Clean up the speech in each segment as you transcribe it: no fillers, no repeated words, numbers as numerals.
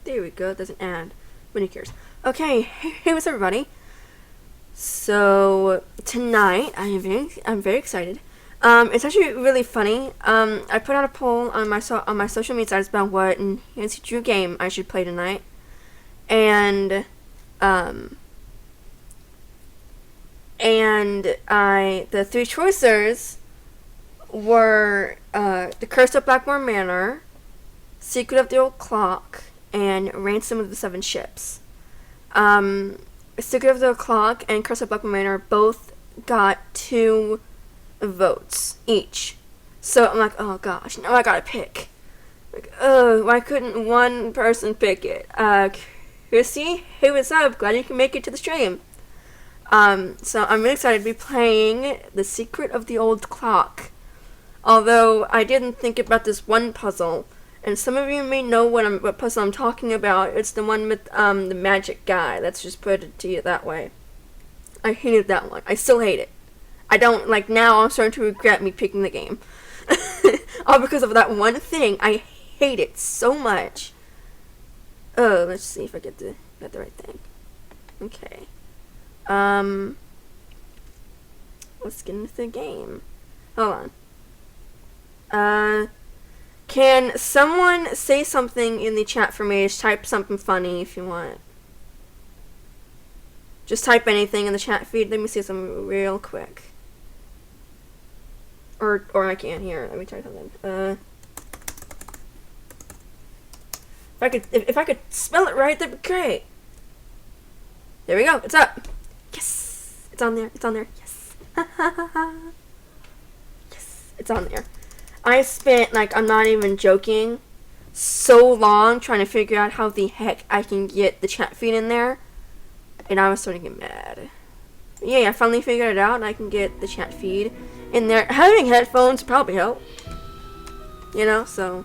There we go. It doesn't add. But who cares? Okay. Hey, what's up, everybody? So tonight I'm very excited. It's actually really funny. I put out a poll on my social media sites about what Nancy Drew game I should play tonight, and the three choices were The Curse of Blackmore Manor, Secret of the Old Clock, and Ransom of the Seven Ships. Secret of the Old Clock and Curse of Blackmore Manor both got 2 votes each. So I'm like, oh gosh, now I gotta pick. Like, oh, why couldn't one person pick it? Chrissy, hey, what's up? Glad you can make it to the stream. So I'm really excited to be playing The Secret of the Old Clock. Although I didn't think about this one puzzle, and some of you may know what puzzle I'm talking about. It's the one with the magic guy. Let's just put it to you that way. I hated that one. I still hate it. I don't, like, now I'm starting to regret me picking the game. All because of that one thing. I hate it so much. Oh, let's see if I get the right thing. Okay. Let's get into the game. Hold on. Can someone say something in the chat for me? Just type something funny if you want. Just type anything in the chat feed. Let me see something real quick. Or I can't hear. Let me try something. If I could spell it right, that'd be great. There we go. It's up. Yes, it's on there. It's on there. Yes. Yes, it's on there. I spent, like, I'm not even joking, so long trying to figure out how the heck I can get the chat feed in there, and I was starting to get mad. But yeah, I finally figured it out, and I can get the chat feed in there. Having headphones probably help, you know, so.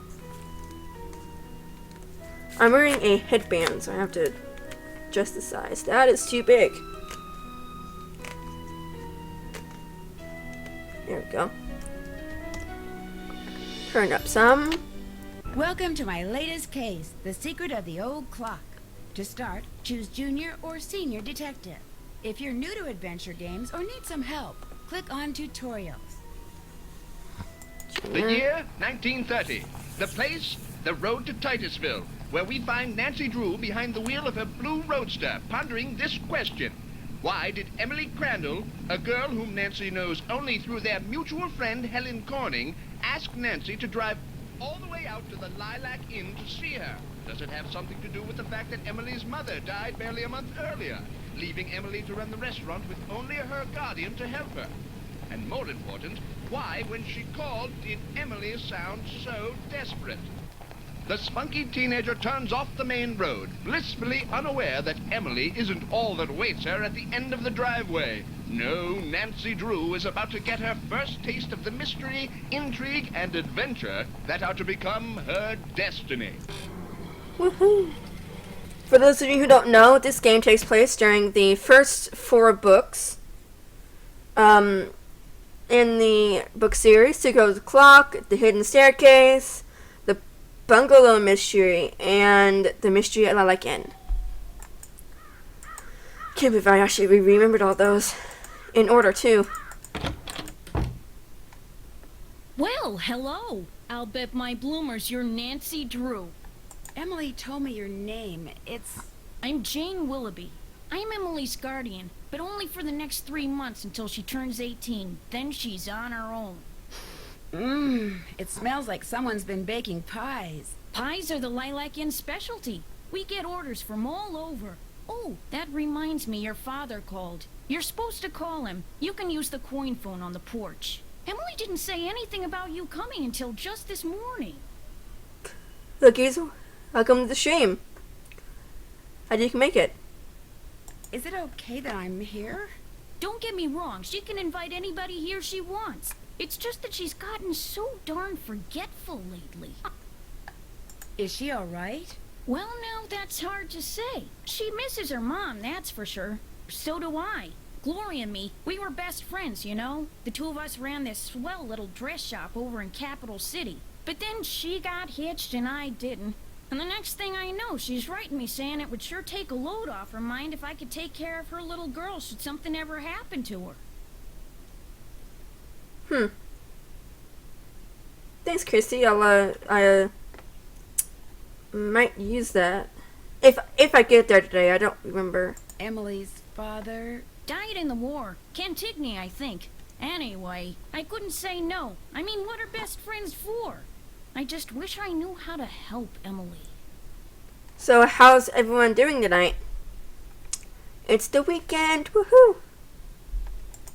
I'm wearing a headband, so I have to adjust the size. That is too big. There we go. Turn up some. Welcome to my latest case, The Secret of the Old Clock. To start, choose Junior or Senior Detective. If you're new to adventure games or need some help, click on Tutorials. The year, 1930. The place, the road to Titusville, where we find Nancy Drew behind the wheel of her blue roadster, pondering this question. Why did Emily Crandall, a girl whom Nancy knows only through their mutual friend Helen Corning, ask Nancy to drive all the way out to the Lilac Inn to see her? Does it have something to do with the fact that Emily's mother died barely a month earlier, leaving Emily to run the restaurant with only her guardian to help her? And more important, why, when she called, did Emily sound so desperate? The spunky teenager turns off the main road, blissfully unaware that Emily isn't all that awaits her at the end of the driveway. No, Nancy Drew is about to get her first taste of the mystery, intrigue, and adventure that are to become her destiny. Woohoo! For those of you who don't know, this game takes place during the first 4 books. In the book series, Secret of the Clock, The Hidden Staircase, The Bungalow Mystery, and The Mystery at Lilac Inn. Can't believe I actually remembered all those. In order, too. Well, hello. I'll bet my bloomers you're Nancy Drew. Emily told me your name. I'm Jane Willoughby. I'm Emily's guardian, but only for the next 3 months until she turns 18. Then she's on her own. It smells like someone's been baking pies. Pies are the Lilac Inn specialty. We get orders from all over. Oh, that reminds me, your father called. You're supposed to call him. You can use the coin phone on the porch. Emily didn't say anything about you coming until just this morning. Lookies, welcome to the stream. How do you make it? Is it okay that I'm here? Don't get me wrong, she can invite anybody here she wants. It's just that she's gotten so darn forgetful lately. Is she all right? Well, now, that's hard to say. She misses her mom, that's for sure. So do I. Gloria and me, we were best friends, you know? The 2 of us ran this swell little dress shop over in Capital City. But then she got hitched and I didn't. And the next thing I know, she's writing me saying it would sure take a load off her mind if I could take care of her little girl should something ever happen to her. Thanks, Christy. I might use that. If I get there today, I don't remember. Emily's father. Died in the war. Cantigny, I think. Anyway, I couldn't say no. I mean, what are best friends for? I just wish I knew how to help Emily. So, how's everyone doing tonight? It's the weekend. Woohoo!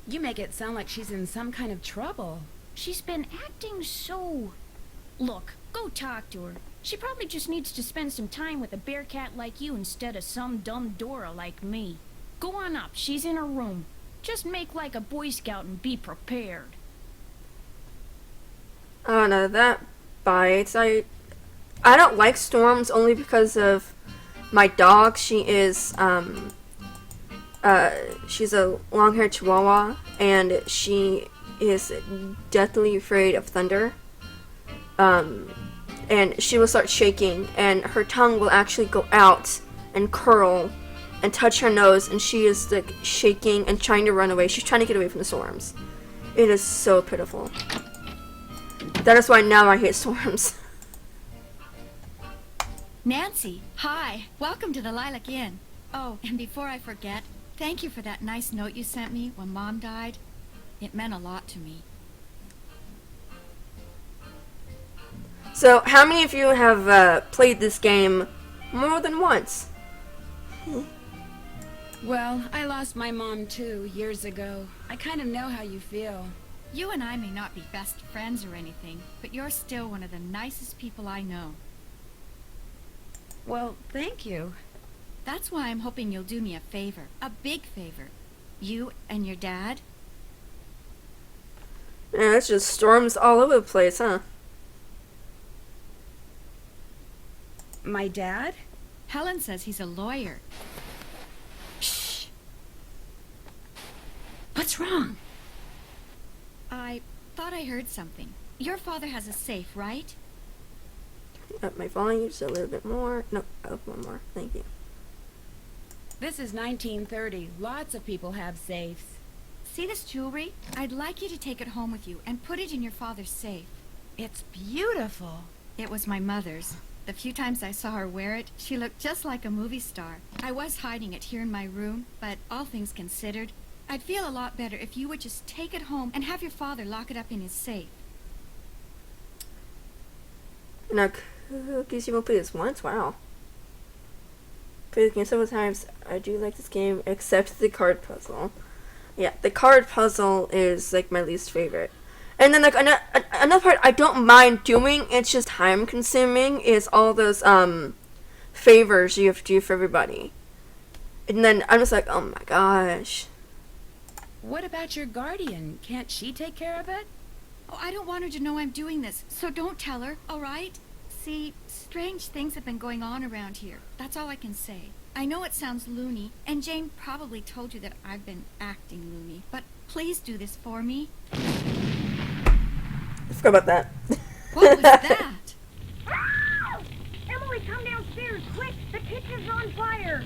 You make it sound like she's in some kind of trouble. She's been acting so... Look, go talk to her. She probably just needs to spend some time with a bear cat like you instead of some dumb Dora like me. Go on up, she's in her room. Just make like a Boy Scout and be prepared. Oh no, that bites. I don't like storms only because of my dog. She's a long-haired Chihuahua, and she is deathly afraid of thunder. And she will start shaking, and her tongue will actually go out and curl and touch her nose, and she is like shaking and trying to run away. She's trying to get away from the storms. It is so pitiful. That is why now I hate storms. Nancy, hi. Welcome to the Lilac Inn. Oh, and before I forget, thank you for that nice note you sent me when Mom died. It meant a lot to me. So, how many of you have played this game more than once? Well, I lost my mom too, years ago. I kind of know how you feel. You and I may not be best friends or anything, but you're still one of the nicest people I know. Well, thank you. That's why I'm hoping you'll do me a favor. A big favor. You and your dad. Yeah, it's just storms all over the place, huh? My dad? Helen says he's a lawyer. Shh. What's wrong? I thought I heard something. Your father has a safe, right? Up my volume just a little bit more. No, up one more. Thank you. This is 1930. Lots of people have safes. See this jewelry? I'd like you to take it home with you and put it in your father's safe. It's beautiful. It was my mother's. The few times I saw her wear it, she looked just like a movie star. I was hiding it here in my room, but all things considered, I'd feel a lot better if you would just take it home and have your father lock it up in his safe. Now, cookies, you won't play this once? Wow. Played the game several times. I do like this game, except the card puzzle. Yeah, the card puzzle is like my least favorite. And then like another part I don't mind doing, it's just time consuming, is all those favors you have to do for everybody. And then I'm just like, oh my gosh. What about your guardian? Can't she take care of it? Oh, I don't want her to know I'm doing this, so don't tell her, all right? See, strange things have been going on around here. That's all I can say. I know it sounds loony, and Jane probably told you that I've been acting loony, but please do this for me. I forgot about that. What was that? Emily, come downstairs, quick! The kitchen's on fire!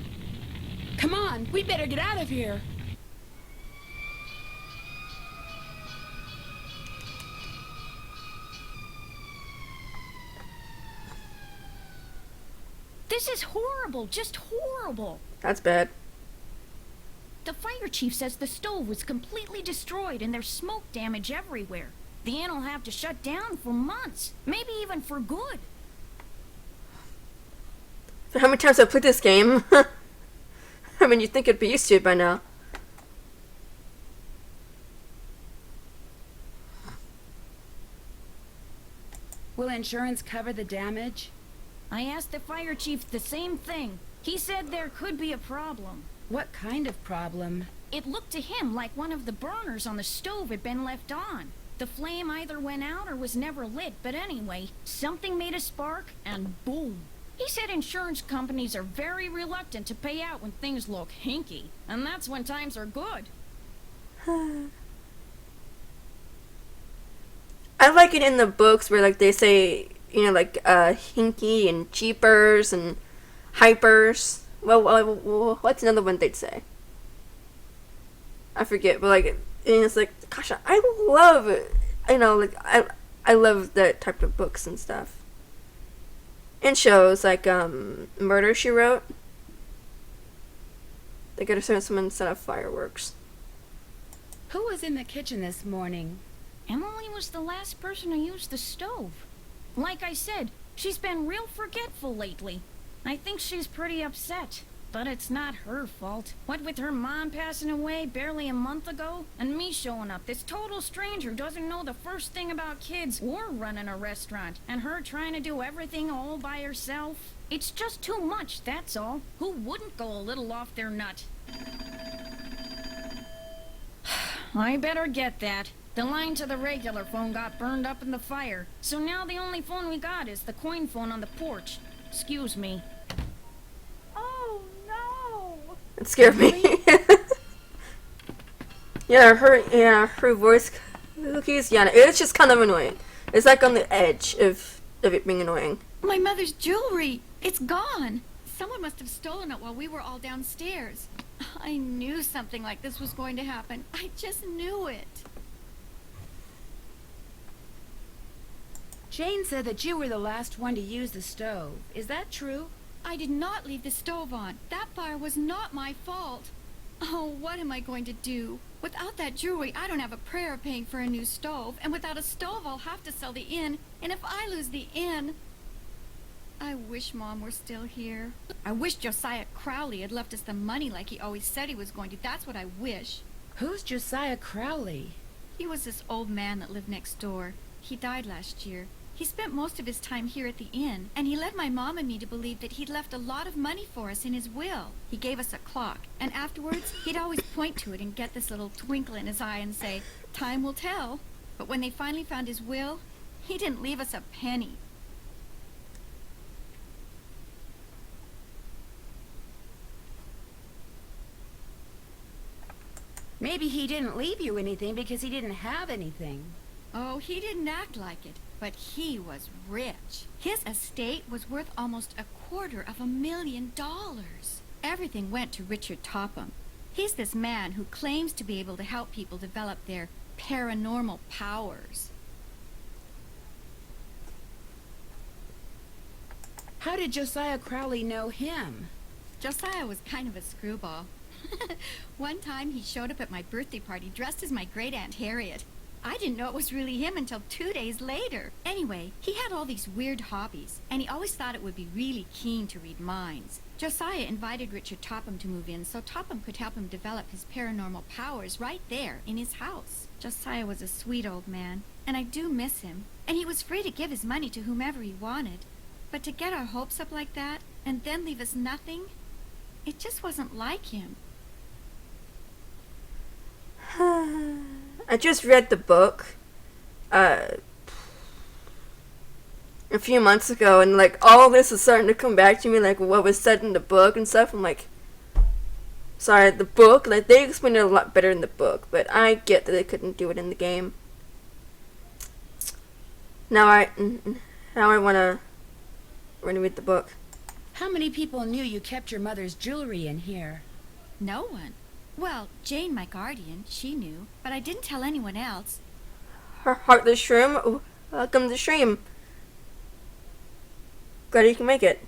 Come on, we better get out of here. This is horrible, just horrible. That's bad. The fire chief says the stove was completely destroyed and there's smoke damage everywhere. The inn will have to shut down for months, maybe even for good. For how many times I've played this game? I mean, you'd think I'd be used to it by now. Will insurance cover the damage? I asked the fire chief the same thing. He said there could be a problem. What kind of problem? It looked to him like one of the burners on the stove had been left on. The flame either went out or was never lit, but anyway, something made a spark, and boom. He said insurance companies are very reluctant to pay out when things look hinky, and that's when times are good. I like it in the books where like they say like Hinky and Jeepers and Hypers. Well, what's another one they'd say? I forget, but like, and it's like, gosh, I love it. Like I love that type of books and stuff. And shows like Murder, She Wrote. They gotta send someone set off fireworks. Who was in the kitchen this morning? Emily was the last person to use the stove. Like I said, she's been real forgetful lately. I think she's pretty upset. But it's not her fault. What with her mom passing away barely a month ago, and me showing up, this total stranger who doesn't know the first thing about kids or running a restaurant, and her trying to do everything all by herself. It's just too much, that's all. Who wouldn't go a little off their nut? I better get that. The line to the regular phone got burned up in the fire, so now the only phone we got is the coin phone on the porch. Excuse me. Oh, no! It scared me. her voice cookies, it's just kind of annoying. It's like on the edge of it being annoying. My mother's jewelry! It's gone! Someone must have stolen it while we were all downstairs. I knew something like this was going to happen. I just knew it. Jane said that you were the last one to use the stove. Is that true? I did not leave the stove on. That fire was not my fault. Oh, what am I going to do? Without that jewelry, I don't have a prayer of paying for a new stove. And without a stove, I'll have to sell the inn. And if I lose the inn... I wish Mom were still here. I wish Josiah Crowley had left us the money like he always said he was going to. That's what I wish. Who's Josiah Crowley? He was this old man that lived next door. He died last year. He spent most of his time here at the inn, and he led my mom and me to believe that he'd left a lot of money for us in his will. He gave us a clock, and afterwards, he'd always point to it and get this little twinkle in his eye and say, "Time will tell." But when they finally found his will, he didn't leave us a penny. Maybe he didn't leave you anything because he didn't have anything. Oh, he didn't act like it, but he was rich. His estate was worth almost $250,000. Everything went to Richard Topham. He's this man who claims to be able to help people develop their paranormal powers. How did Josiah Crowley know him? Josiah was kind of a screwball. One time he showed up at my birthday party dressed as my great-aunt Harriet. I didn't know it was really him until 2 days later. Anyway, he had all these weird hobbies, and he always thought it would be really keen to read minds. Josiah invited Richard Topham to move in so Topham could help him develop his paranormal powers right there in his house. Josiah was a sweet old man, and I do miss him. And he was free to give his money to whomever he wanted. But to get our hopes up like that, and then leave us nothing, it just wasn't like him. I just read the book a few months ago, and like all this is starting to come back to me, like what was said in the book and stuff. I'm like, sorry, the book, like they explained it a lot better in the book, but I get that they couldn't do it in the game. Now I want to read the book. How many people knew you kept your mother's jewelry in here? No one. Well, Jane, my guardian, she knew, but I didn't tell anyone else. Heartless Shroom, welcome to the stream. Glad you can make it.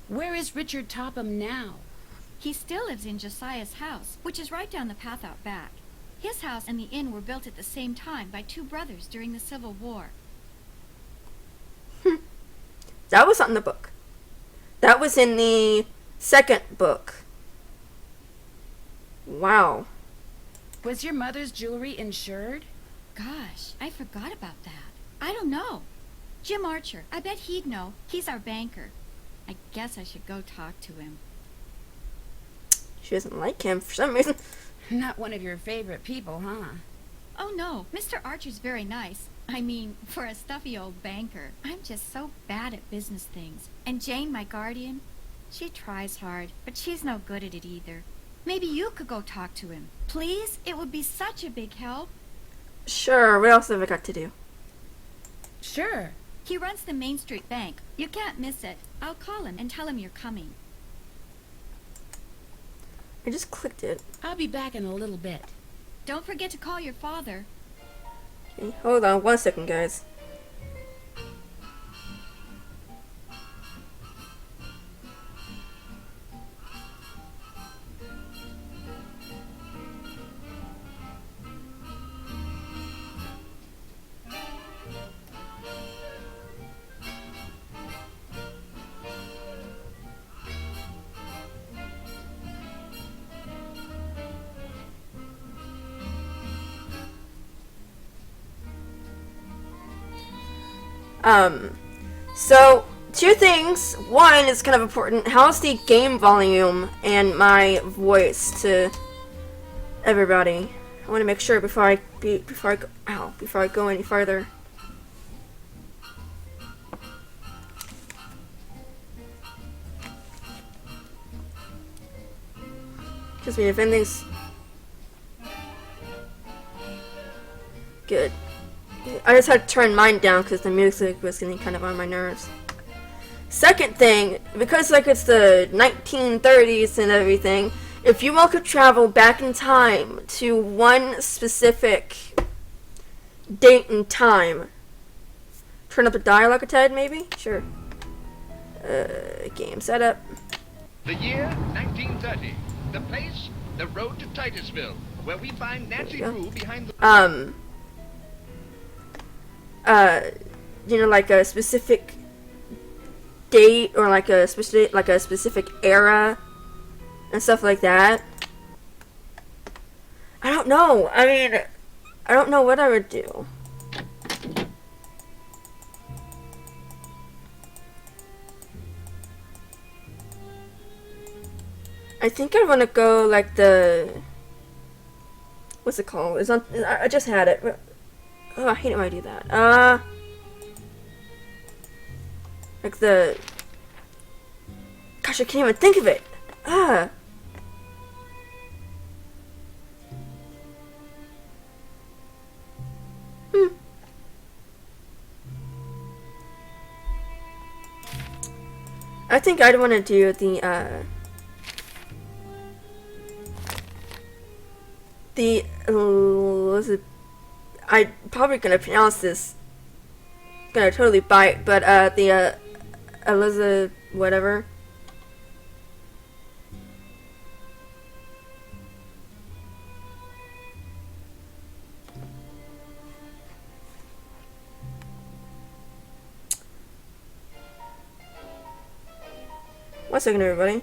Where is Richard Topham now? He still lives in Josiah's house, which is right down the path out back. His house and the inn were built at the same time by two brothers during the Civil War. That was not in the book. That was in the second book. Wow. Was your mother's jewelry insured? Gosh, I forgot about that. I don't know. Jim Archer, I bet he'd know. He's our banker. I guess I should go talk to him. She doesn't like him for some reason. Not one of your favorite people, huh? Oh no, Mr. Archer's very nice. I mean, for a stuffy old banker. I'm just so bad at business things. And Jane, my guardian, she tries hard, but she's no good at it either. Maybe you could go talk to him. Please? It would be such a big help. Sure, what else have I got to do? Sure. He runs the Main Street Bank. You can't miss it. I'll call him and tell him you're coming. I just clicked it. I'll be back in a little bit. Don't forget to call your father. Okay, hold on 1 second, guys. So, two things. One is kind of important. How's the game volume and my voice to everybody? I want to make sure before I go any farther. Because if anything's good. I just had to turn mine down because the music was getting kind of on my nerves. Second thing, because like it's the 1930s and everything, if you all could travel back in time to one specific date and time, turn up the dialogue a tad maybe? Sure. Game setup. The year 1930. The place, the road to Titusville, where we find Nancy Drew behind the... You know, like a specific date or like a specific era and stuff like that. I don't know. I mean, I don't know what I would do. I think I want to go like the... What's it called? It's on. I just had it. Oh, I hate it when I do that. Like the... Gosh, I can't even think of it. I think I'd want to do I'm probably gonna pronounce this, gonna totally bite, but the Elizabeth whatever. One second, everybody.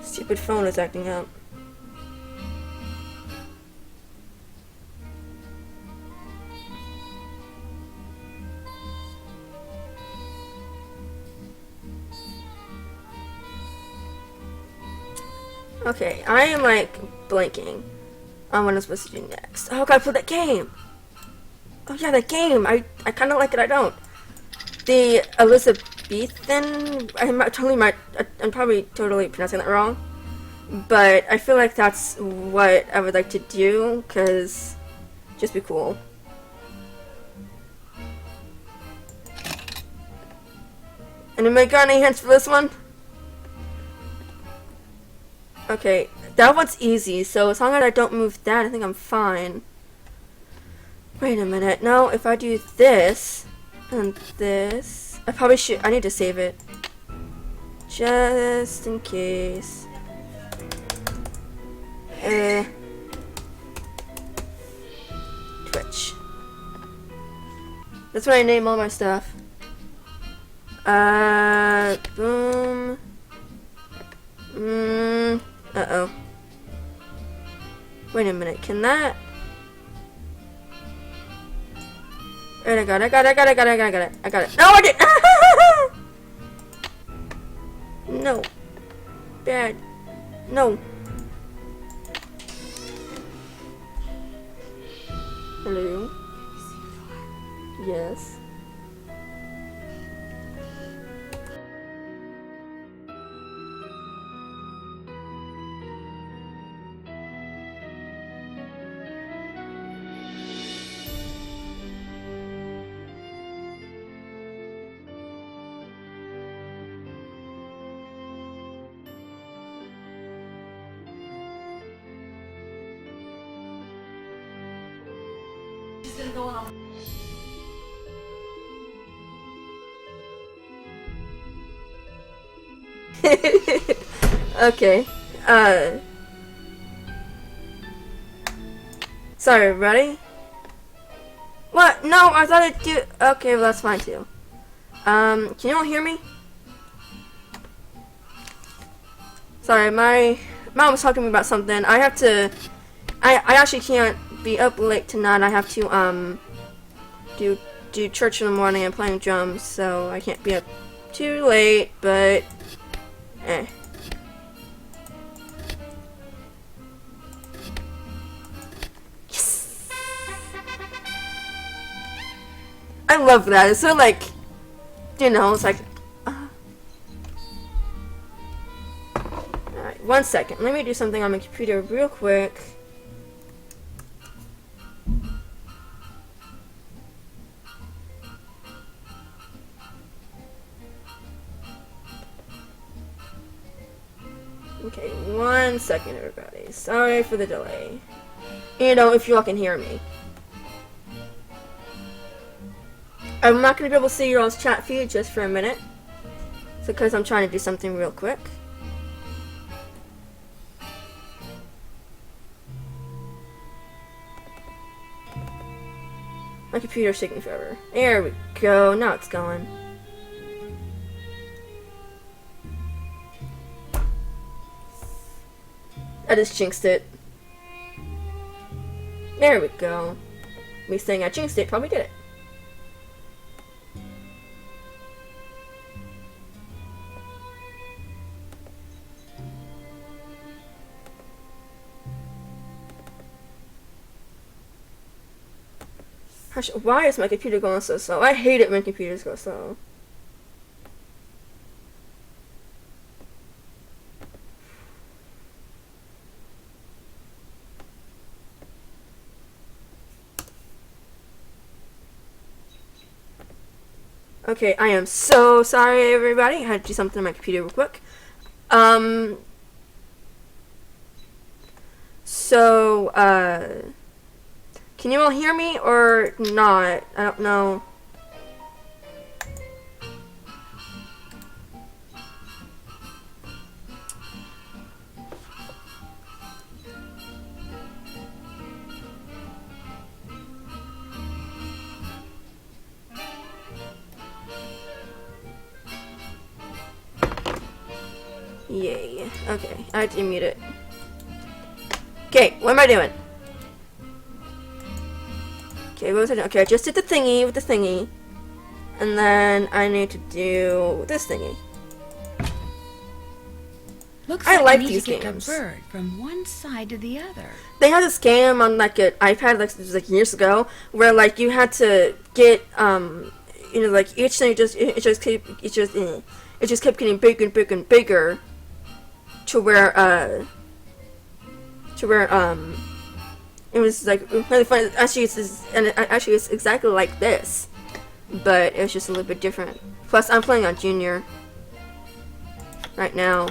Stupid phone is acting up. Okay, I am like blanking on what I'm supposed to do next. Oh, I gotta play that game! Oh yeah, that game! I kinda like it, I don't. The Elizabethan, I'm probably totally pronouncing that wrong. But I feel like that's what I would like to do, cause just be cool. Anybody got any hints for this one? Okay, that one's easy, so as long as I don't move that, I think I'm fine. Wait a minute, no, if I do this, and this, I need to save it. Just in case. Twitch. That's what I name all my stuff. Boom. Uh-oh. Wait a minute, can that... Alright, I got it. No, I didn't! No. Dad. No. Hello? Yes. Okay. Sorry, everybody. What? No, I thought it'd do. Okay, well, that's fine too. Can you all hear me? Sorry, my mom was talking to me about something. I have to. I actually can't be up late tonight. I have to do church in the morning and playing drums, so I can't be up too late. But Yes! I love that. It's so like, you know, it's like. Alright, 1 second. Let me do something on my computer real quick. Okay, 1 second, everybody. Sorry for the delay. You know, if you all can hear me. I'm not going to be able to see your all's chat feed just for a minute. It's because I'm trying to do something real quick. My computer's taking forever. There we go. Now it's going. I just jinxed it. There we go. Me saying I jinxed it probably did it. Gosh, why is my computer going so slow? I hate it when computers go slow. Okay, I am so sorry, everybody. I had to do something on my computer real quick. Can you all hear me or not? I don't know. Yay. Okay, I had to mute it. Okay, what am I doing? Okay, what was I doing? Okay, I just did the thingy with the thingy. And then I need to do this thingy. Looks I like like I need these to kick games. a bird from one side to the other. They had this game on like an iPad like it was like years ago where like you had to get you know like each thing it just kept getting bigger and bigger and bigger to where it was like really fun. Actually it's exactly like this, but it's just a little bit different. Plus I'm playing on Junior right now.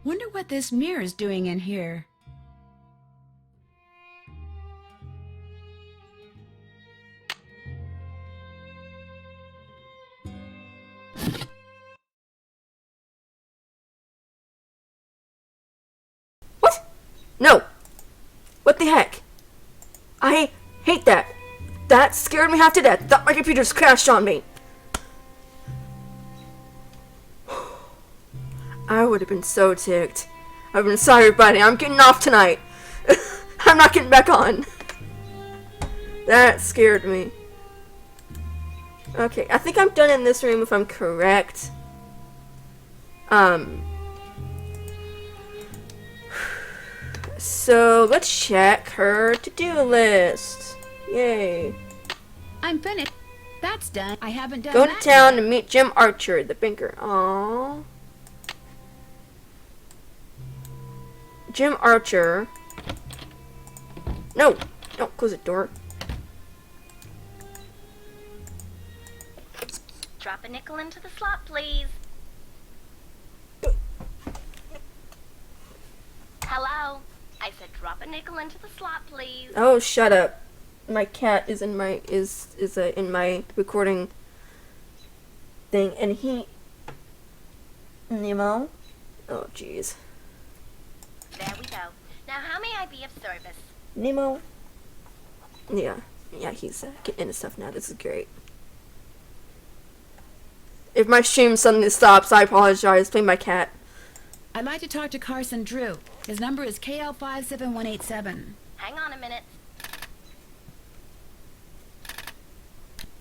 Wonder what this mirror is doing in here. What? No. What the heck? I hate that. That scared me half to death. Thought my computer just crashed on me. I would have been so ticked. I've been sorry, buddy. I'm getting off tonight. I'm not getting back on. That scared me. Okay, I think I'm done in this room if I'm correct. So let's check her to-do list. Yay. I'm finished. That's done. I haven't done Go to that town yet. to meet Jim Archer, the banker. Aww. Jim Archer. No! Don't close the door. Drop a nickel into the slot, please. Hello? I said drop a nickel into the slot, please. Oh, shut up. My cat is in my in my recording thing, and he Nemo. Oh, jeez. There we go. Now how may I be of service? Nemo. Yeah, he's getting into stuff now. This is great. If my stream suddenly stops, I apologize. Play my cat. I'd like to talk to Carson Drew. His number is KL57187. Hang on a minute.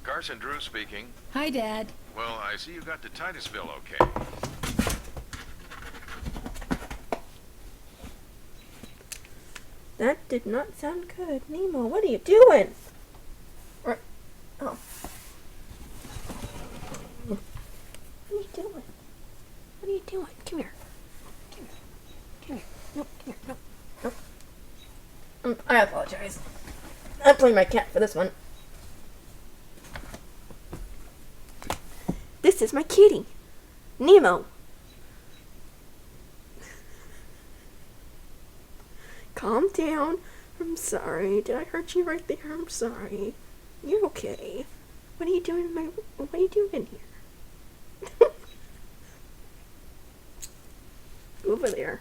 Carson Drew speaking. Hi, Dad. Well, I see you got to Titusville okay. That did not sound good. Nemo, what are you doing? Oh. What are you doing? What are you doing? Come here. Come here. Come here. No, come here. No. No. I apologize. I'm playing my cat for this one. This is my kitty, Nemo. Calm down. I'm sorry. Did I hurt you right there? I'm sorry. You're okay. What are you doing in my? What are you doing in here? Over there.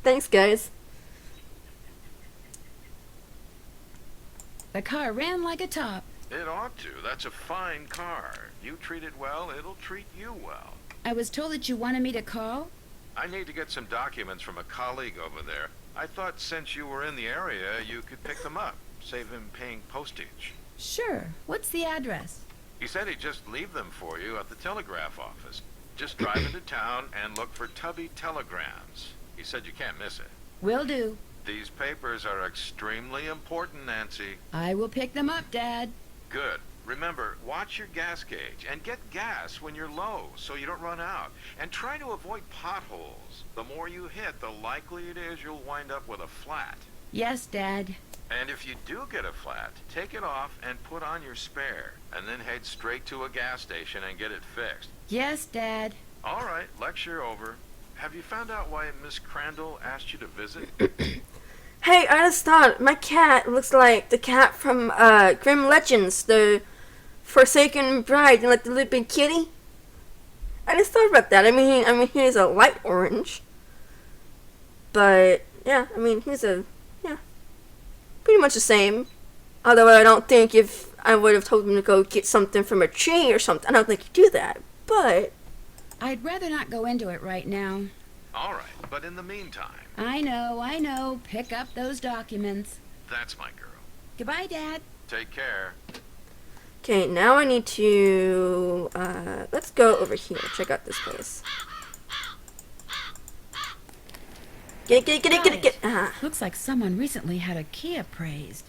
Thanks, guys. The car ran like a top. It ought to. That's a fine car. You treat it well, it'll treat you well. I was told that you wanted me to call. I need to get some documents from a colleague over there. I thought since you were in the area, you could pick them up. Save him paying postage. Sure. What's the address? He said he'd just leave them for you at the telegraph office. Just drive into town and look for Tubby Telegrams. He said you can't miss it. Will do. These papers are extremely important, Nancy. I will pick them up, Dad. Good. Remember, watch your gas gauge and get gas when you're low so you don't run out. And try to avoid potholes. The more you hit, the likely it is you'll wind up with a flat. Yes, Dad. And if you do get a flat, take it off and put on your spare. And then head straight to a gas station and get it fixed. Yes, Dad. All right, lecture over. Have you found out why Miss Crandall asked you to visit? Hey, I just thought my cat looks like the cat from Grim Legends, the Forsaken Bride, and like the little big kitty. I just thought about that. I mean, he's a light orange, but yeah, I mean, he's pretty much the same. Although I don't think if I would have told him to go get something from a tree or something, I don't think he'd do that. But I'd rather not go into it right now. All right, but in the meantime, I know. Pick up those documents. that's my girl. Goodbye, Dad. Take care. okay, now I need to let's go over here. Check out this place. Get it. Looks like someone recently had a key appraised.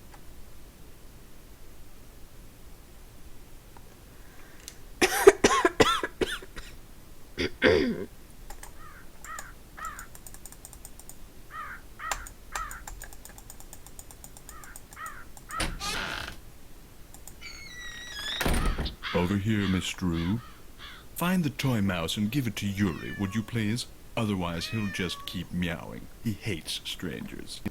Over here, Miss Drew. Find the toy mouse and give it to Yuri, would you please? Otherwise, he'll just keep meowing. He hates strangers.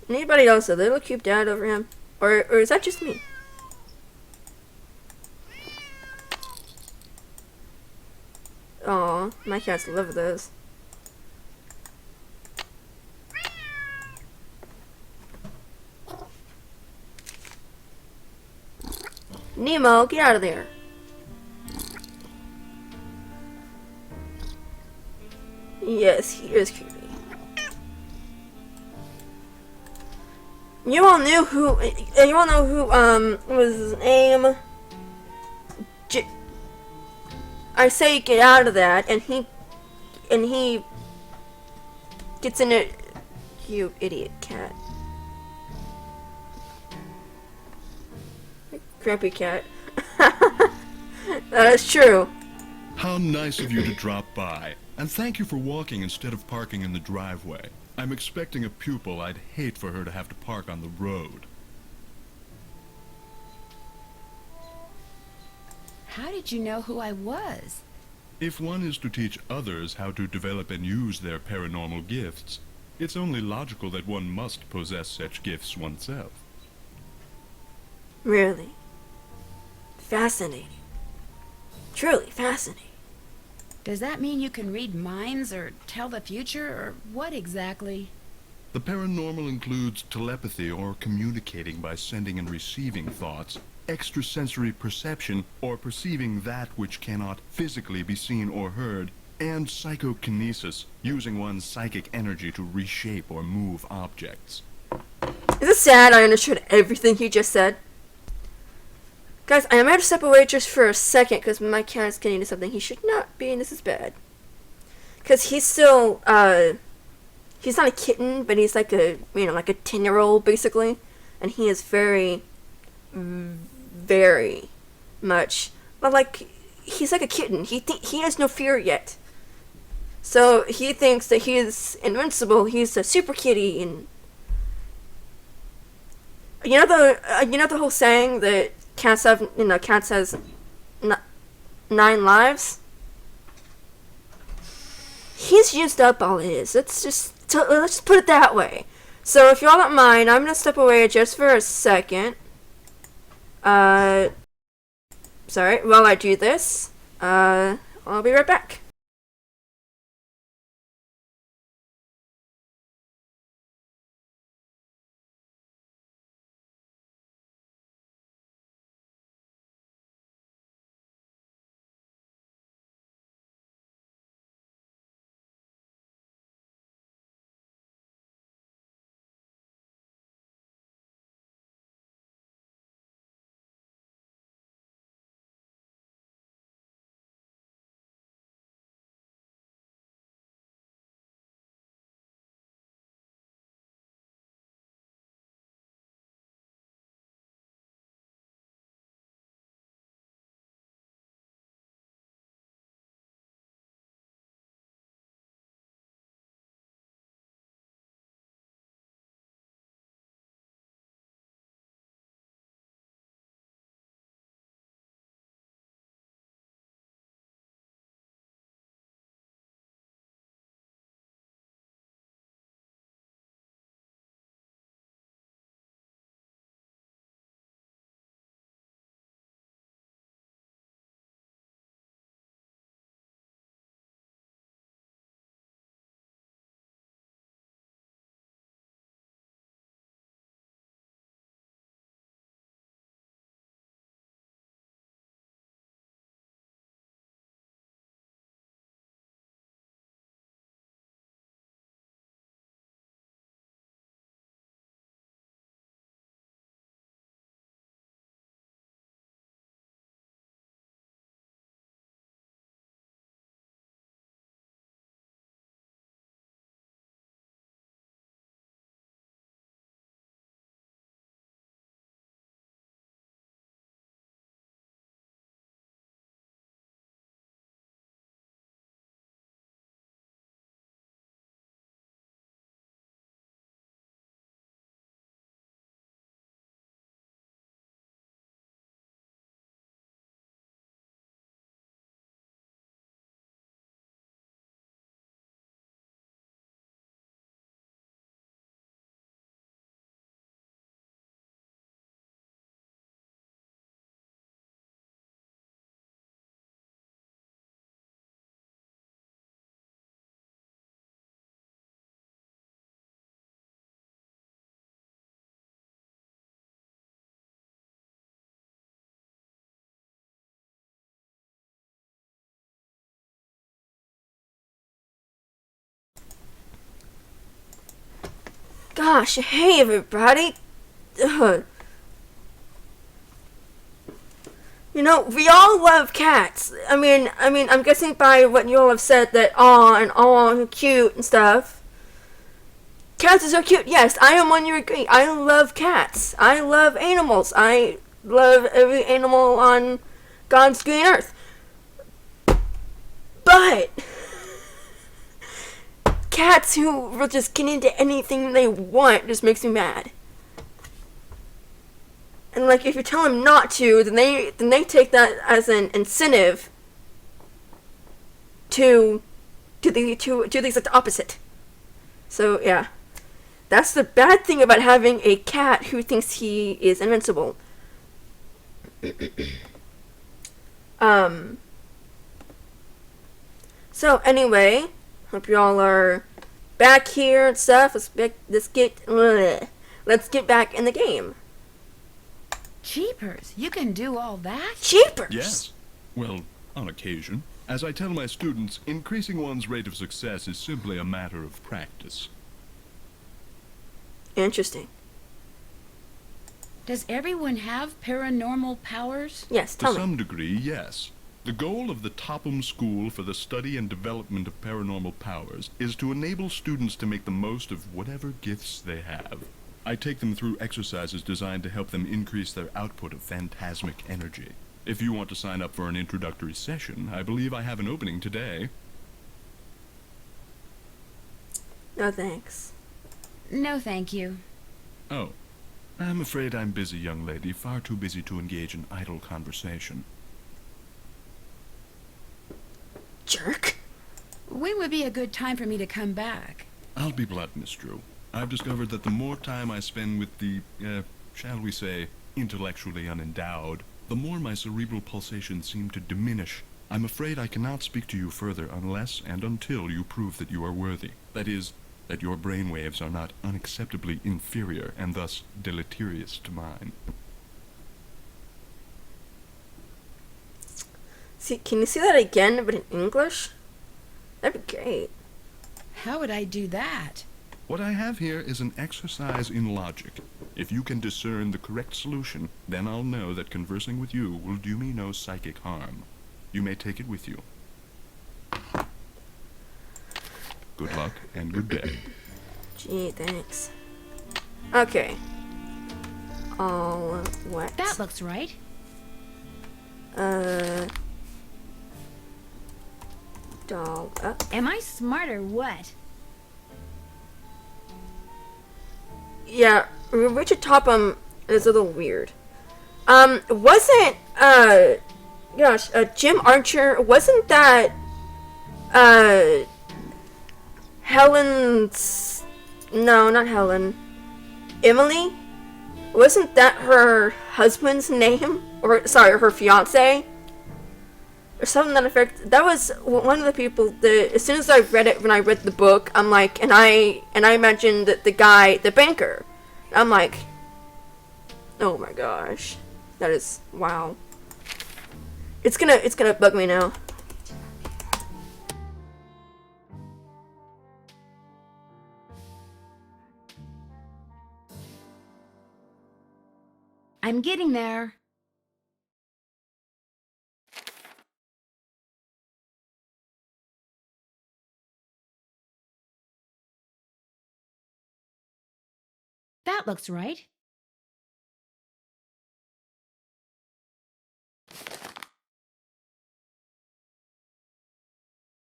Anybody else a little cubed out over him? Or is that just me? Aw, my cats love those. Nemo, get out of there. Yes, he is creepy. You all know who was his name? I say get out of that, and he gets in it. You idiot cat. Grumpy cat. That is true. How nice of you to drop by. And thank you for walking instead of parking in the driveway. I'm expecting a pupil. I'd hate for her to have to park on the road. How did you know who I was? If one is to teach others how to develop and use their paranormal gifts, it's only logical that one must possess such gifts oneself. Really. Fascinating. Truly fascinating. Does that mean you can read minds or tell the future, or what exactly? The paranormal includes telepathy or communicating by sending and receiving thoughts, extrasensory perception or perceiving that which cannot physically be seen or heard, and psychokinesis, using one's psychic energy to reshape or move objects. Is it sad I understood everything he just said? Guys, I might have to step away just for a second because my cat is getting into something he should not be, and this is bad. Because he's still, he's not a kitten, but he's like a, like a 10-year-old, basically. And he is very, very much, but like, he's like a kitten. He has no fear yet. So he thinks that he is invincible. He's a super kitty, and you know the whole saying that cats has 9 lives. He's used up all his. Let's just put it that way. So if y'all don't mind, I'm gonna step away just for a second. Sorry. While I do this, I'll be right back. Gosh, hey everybody. Ugh. You know, we all love cats. I mean, I'm guessing by what you all have said that cute and stuff. Cats are so cute. Yes, I am on your agree. I love cats. I love animals. I love every animal on God's green earth. But cats who will just get into anything they want just makes me mad. And like, if you tell them not to, then they take that as an incentive to do the exact opposite. So yeah, that's the bad thing about having a cat who thinks he is invincible. So anyway, hope you all are back here and stuff. Let's get back in the game. Jeepers, you can do all that? Jeepers! Yes. Well, on occasion. As I tell my students, increasing one's rate of success is simply a matter of practice. Interesting. Does everyone have paranormal powers? Yes, To tell me. some degree, yes. The goal of the Topham School for the Study and Development of Paranormal Powers is to enable students to make the most of whatever gifts they have. I take them through exercises designed to help them increase their output of phantasmic energy. If you want to sign up for an introductory session, I believe I have an opening today. No thanks. No, thank you. Oh, I'm afraid I'm busy, young lady, far too busy to engage in idle conversation. Jerk. When would be a good time for me to come back? I'll be blunt, Miss Drew. I've discovered that the more time I spend with the, shall we say, intellectually unendowed, the more my cerebral pulsations seem to diminish. I'm afraid I cannot speak to you further unless and until you prove that you are worthy. That is, that your brainwaves are not unacceptably inferior and thus deleterious to mine. See, can you see that again, but in English? That'd be great. How would I do that? What I have here is an exercise in logic. If you can discern the correct solution, then I'll know that conversing with you will do me no psychic harm. You may take it with you. Good luck and good day. Gee, thanks. Okay. All what? That looks right. Doll up. Am I smart or what? Yeah, Richard Topham is a little weird. Wasn't, Jim Archer, wasn't that, Helen's, no, not Helen, Emily? Wasn't that her husband's name? Or, sorry, her fiance? Or something to that effect. That was one of the people that, as soon as I read it, when I read the book, I'm like, and I imagined that the guy, the banker. I'm like, oh my gosh. That is, wow. It's gonna bug me now. I'm getting there. That looks right.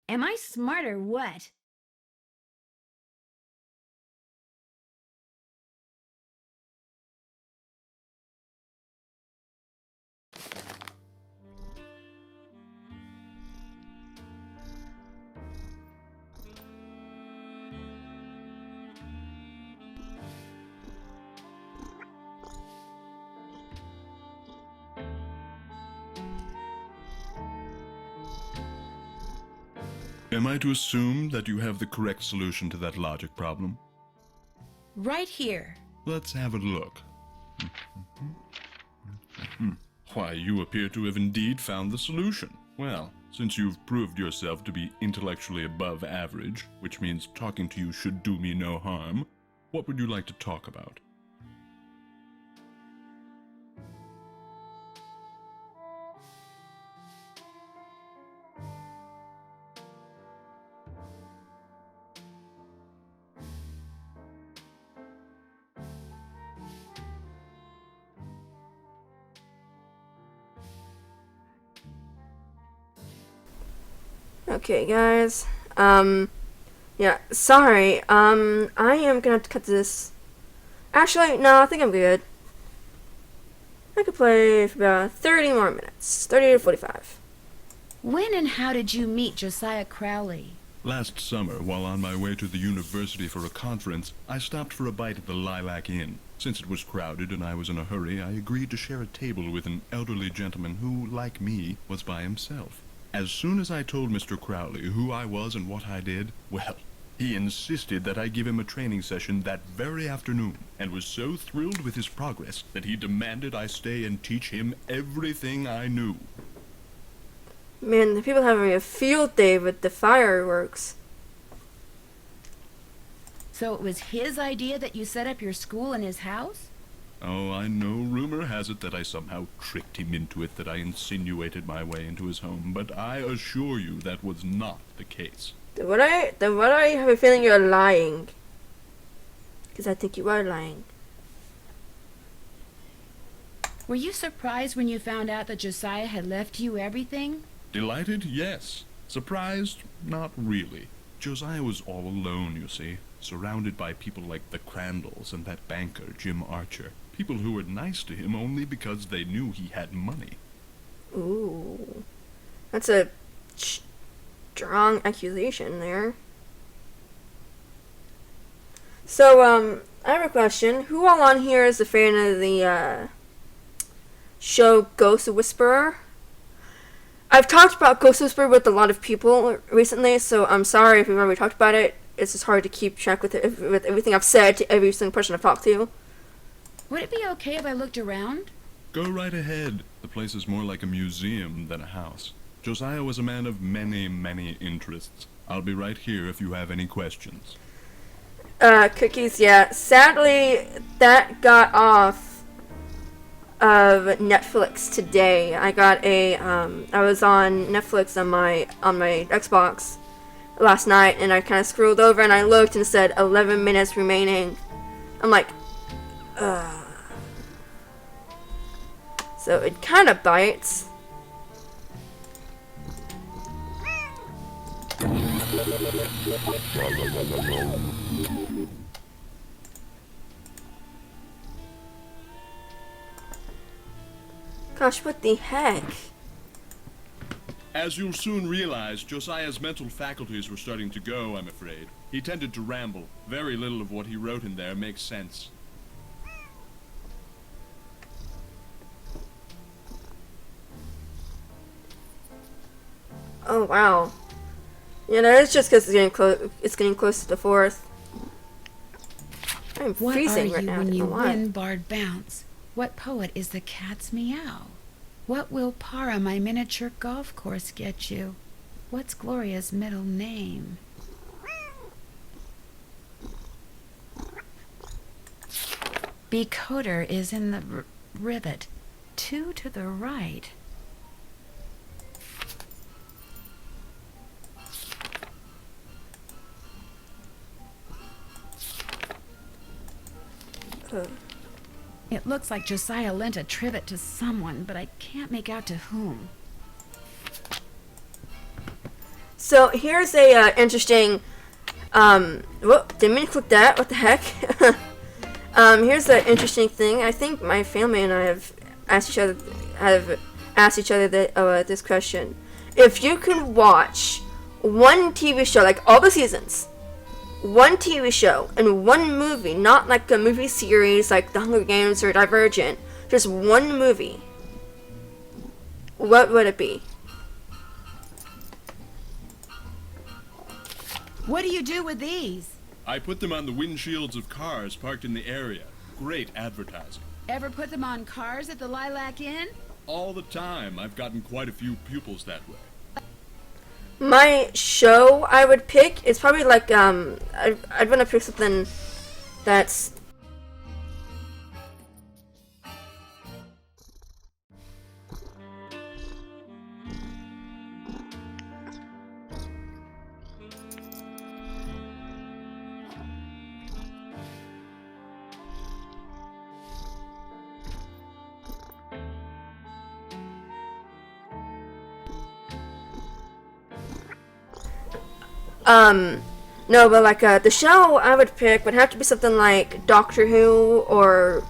Am I smart or what? Am I to assume that you have the correct solution to that logic problem? Right here. Let's have a look. Why, you appear to have indeed found the solution. Well, since you've proved yourself to be intellectually above average, which means talking to you should do me no harm, What would you like to talk about? Okay, guys. Yeah, sorry. I am gonna have to cut this. Actually, no, I think I'm good. I could play for about 30 more minutes. 30 to 45. When and how did you meet Josiah Crowley? Last summer, while on my way to the university for a conference, I stopped for a bite at the Lilac Inn. Since it was crowded and I was in a hurry, I agreed to share a table with an elderly gentleman who, like me, was by himself. As soon as I told Mr. Crowley who I was and what I did, well, he insisted that I give him a training session that very afternoon, and was so thrilled with his progress that he demanded I stay and teach him everything I knew. Man, the people having a field day with the fireworks. So it was his idea that you set up your school in his house? Oh, I know rumor has it that I somehow tricked him into it, that I insinuated my way into his home, but I assure you that was not the case. Then what I have a feeling you're lying. Because I think you are lying. Were you surprised when you found out that Josiah had left you everything? Delighted? Yes. Surprised? Not really. Josiah was all alone, you see, surrounded by people like the Crandalls and that banker, Jim Archer. People who were nice to him only because they knew he had money. Ooh. That's a strong accusation there. So, I have a question. Who all on here is a fan of the, show Ghost Whisperer? I've talked about Ghost Whisperer with a lot of people recently, so I'm sorry if we've already talked about it. It's just hard to keep track with it, with everything I've said to every single person I've talked to. Would it be okay if I looked around? Go right ahead. The place is more like a museum than a house. Josiah was a man of many, many interests. I'll be right here if you have any questions. Cookies, yeah. Sadly, that got off of Netflix today. I got a, I was on Netflix on my Xbox last night, and I kind of scrolled over and I looked and it said 11 minutes remaining. I'm like, so it kind of bites. Gosh, what the heck? As you'll soon realize, Josiah's mental faculties were starting to go, I'm afraid. He tended to ramble. Very little of what he wrote in there makes sense. Oh wow. You know, it's just because it's getting close to the 4th. I'm What freezing are right you now. I when don't you know why. win barred bounce? What poet is the cat's meow? What will Para, my miniature golf course, get you? What's Gloria's middle name? Becoder is in the rivet. 2 to the right. It looks like Josiah lent a trivet to someone, but I can't make out to whom. So here's a interesting. Whoop! Didn't mean to click that. What the heck? Here's an interesting thing. I think my family and I have asked each other this question. If you could watch one TV show, like all the seasons, one TV show and one movie, not like a movie series like The Hunger Games or Divergent, just one movie, what would it be? What do you do with these? I put them on the windshields of cars parked in the area. Great advertising. Ever put them on cars at the Lilac Inn? All the time. I've gotten quite a few pupils that way. My show I would pick is probably like I'd want to pick something That's no, but like the show I would pick would have to be something like Doctor Who or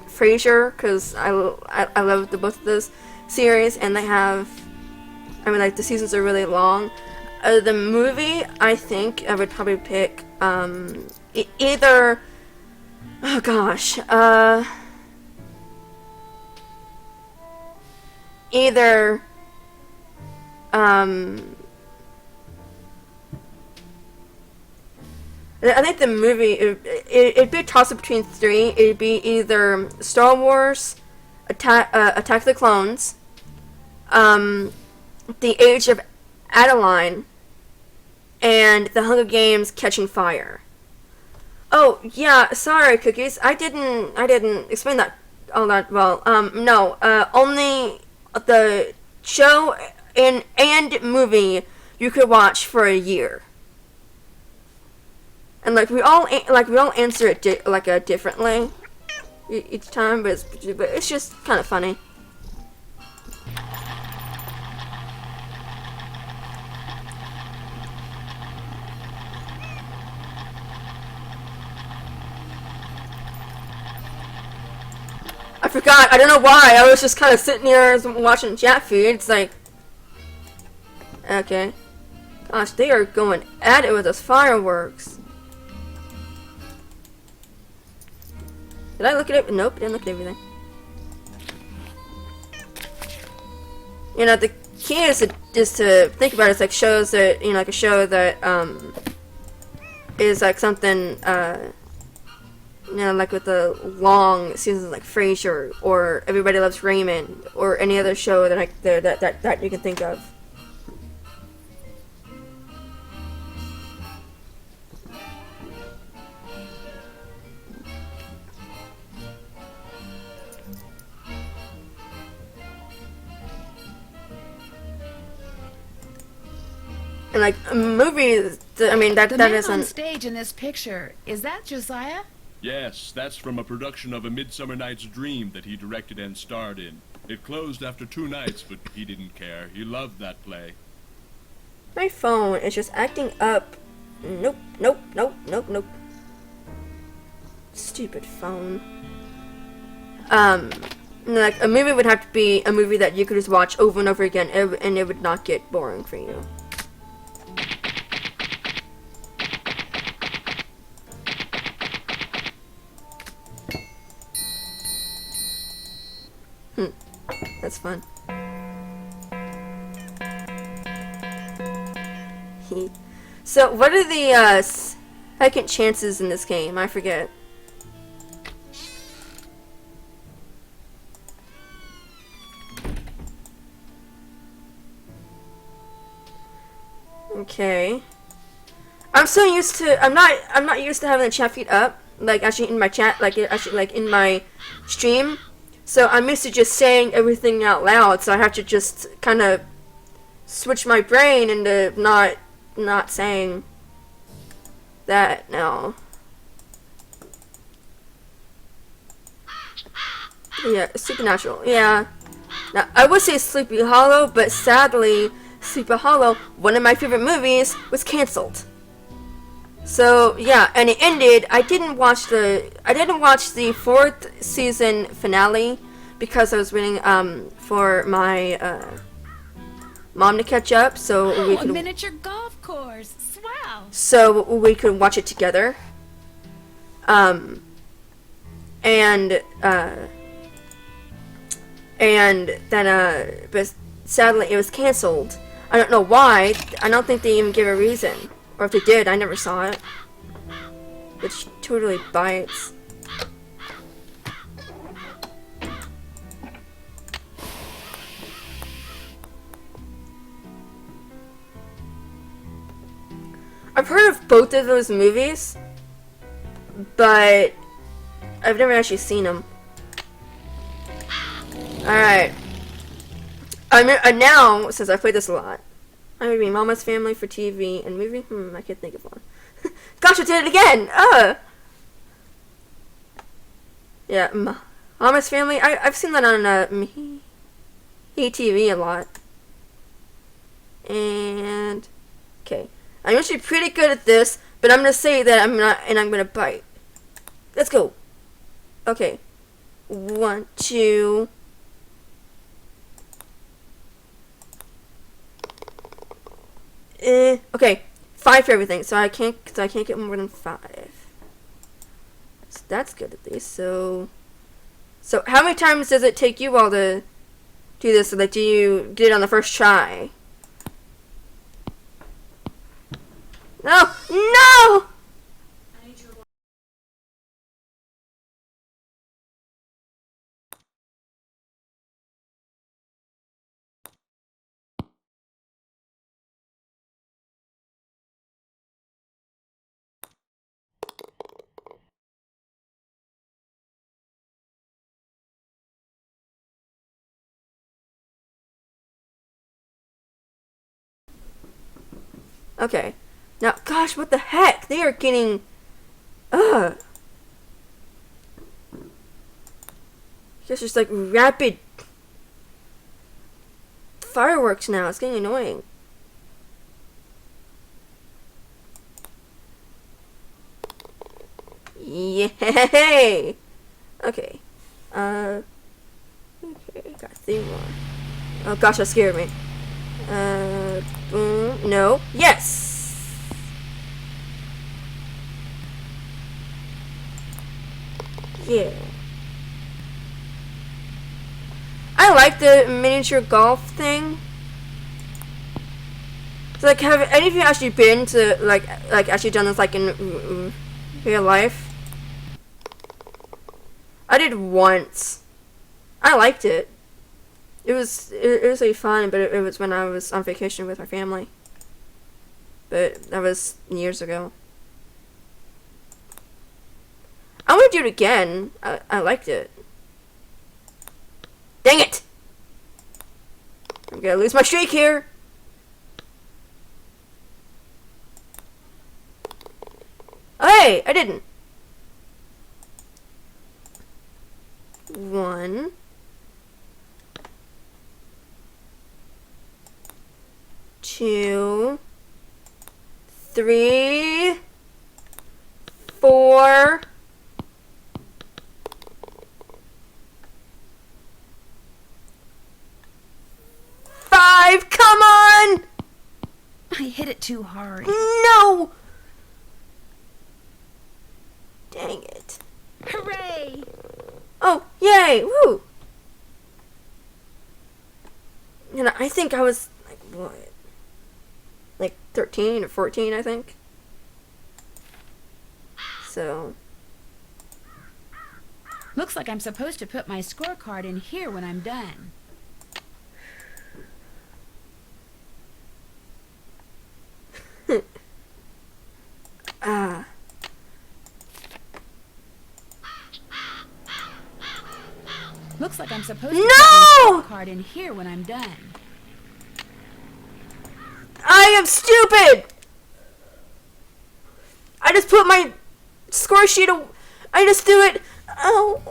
Frasier, because I love both of those series, and they have, I mean, like the seasons are really long. The movie, I think I would probably pick either, oh gosh, either I think the movie, it'd be a toss-up between three. It'd be either Star Wars, Attack of the Clones, The Age of Adeline, and The Hunger Games: Catching Fire. Oh, yeah, sorry, Cookies. I didn't explain that all that well. No, only the show and movie you could watch for a year. And like we all answer it differently each time, but it's just kind of funny. I forgot. I don't know why. I was just kind of sitting here watching chat feed. It's like, okay, gosh, they are going at it with those fireworks. Did I look at it? Nope, didn't look at everything. You know, the key is to think about it. It's like shows that, you know, like a show that is like something you know, like with the long seasons like Frasier or Everybody Loves Raymond or any other show that you can think of. And like movies, I mean that The that man isn't. on stage in this picture, is that Josiah? Yes, that's from a production of A Midsummer Night's Dream that he directed and starred in. It closed after 2 nights, but he didn't care. He loved that play. My phone is just acting up. Nope, nope, nope, nope, nope. Stupid phone. Like a movie would have to be a movie that you could just watch over and over again, and it would not get boring for you. That's fun. So, what are the second chances in this game? I forget. Okay. I'm so used to. I'm not used to having the chat feed up. Like actually in my chat, like in my stream. So I'm used to just saying everything out loud, so I have to just kind of switch my brain into not saying that now. Yeah, Supernatural. Yeah. Now I would say Sleepy Hollow, but sadly, Sleepy Hollow, one of my favorite movies, was canceled. So yeah, and it ended. I didn't watch the 4th season finale because I was waiting for my mom to catch up, so we A could miniature golf course. Swell. so we could watch it together. And then but sadly it was canceled. I don't know why. I don't think they even gave a reason. Or if they did, I never saw it. Which totally bites. I've heard of both of those movies, but I've never actually seen them. Alright. Now, since I played this a lot, I'm gonna be Mama's Family for TV and movie. I can't think of one. Gosh, I did it again! Yeah, Mama's Family. I've seen that on ETV a lot. And okay, I'm actually pretty good at this, but I'm gonna say that I'm not, and I'm gonna bite. Let's go. Okay, 1, 2. Okay, 5 for everything. So I can't get more than 5. So that's good at least. So how many times does it take you all to do this? So like, do you get it on the first try? No! No! Okay. Now, gosh, what the heck? They are getting... I guess just like rapid fireworks now. It's getting annoying. Yay! Okay. Okay, got 3 more. Oh gosh, that scared me. Boom. No. Yes! Yeah. I like the miniature golf thing. So, like, have any of you actually been to, like actually done this, like, in real life? I did once. I liked it. It was really fun, but it was when I was on vacation with my family. But that was years ago. I want to do it again. I liked it. Dang it! I'm gonna lose my streak here. Oh, hey, I didn't. 1. 2. 3. 4. 5. Come on! I hit it too hard. No! Dang it. Hooray! Oh, yay! Woo! You know, I think I was, like, what? Like 13 or 14, I think. So. Looks like I'm supposed to put my scorecard in here when I'm done. Looks like I'm supposed to put my scorecard in here when I'm done. I am stupid! I just put my score sheet I just do it. Oh.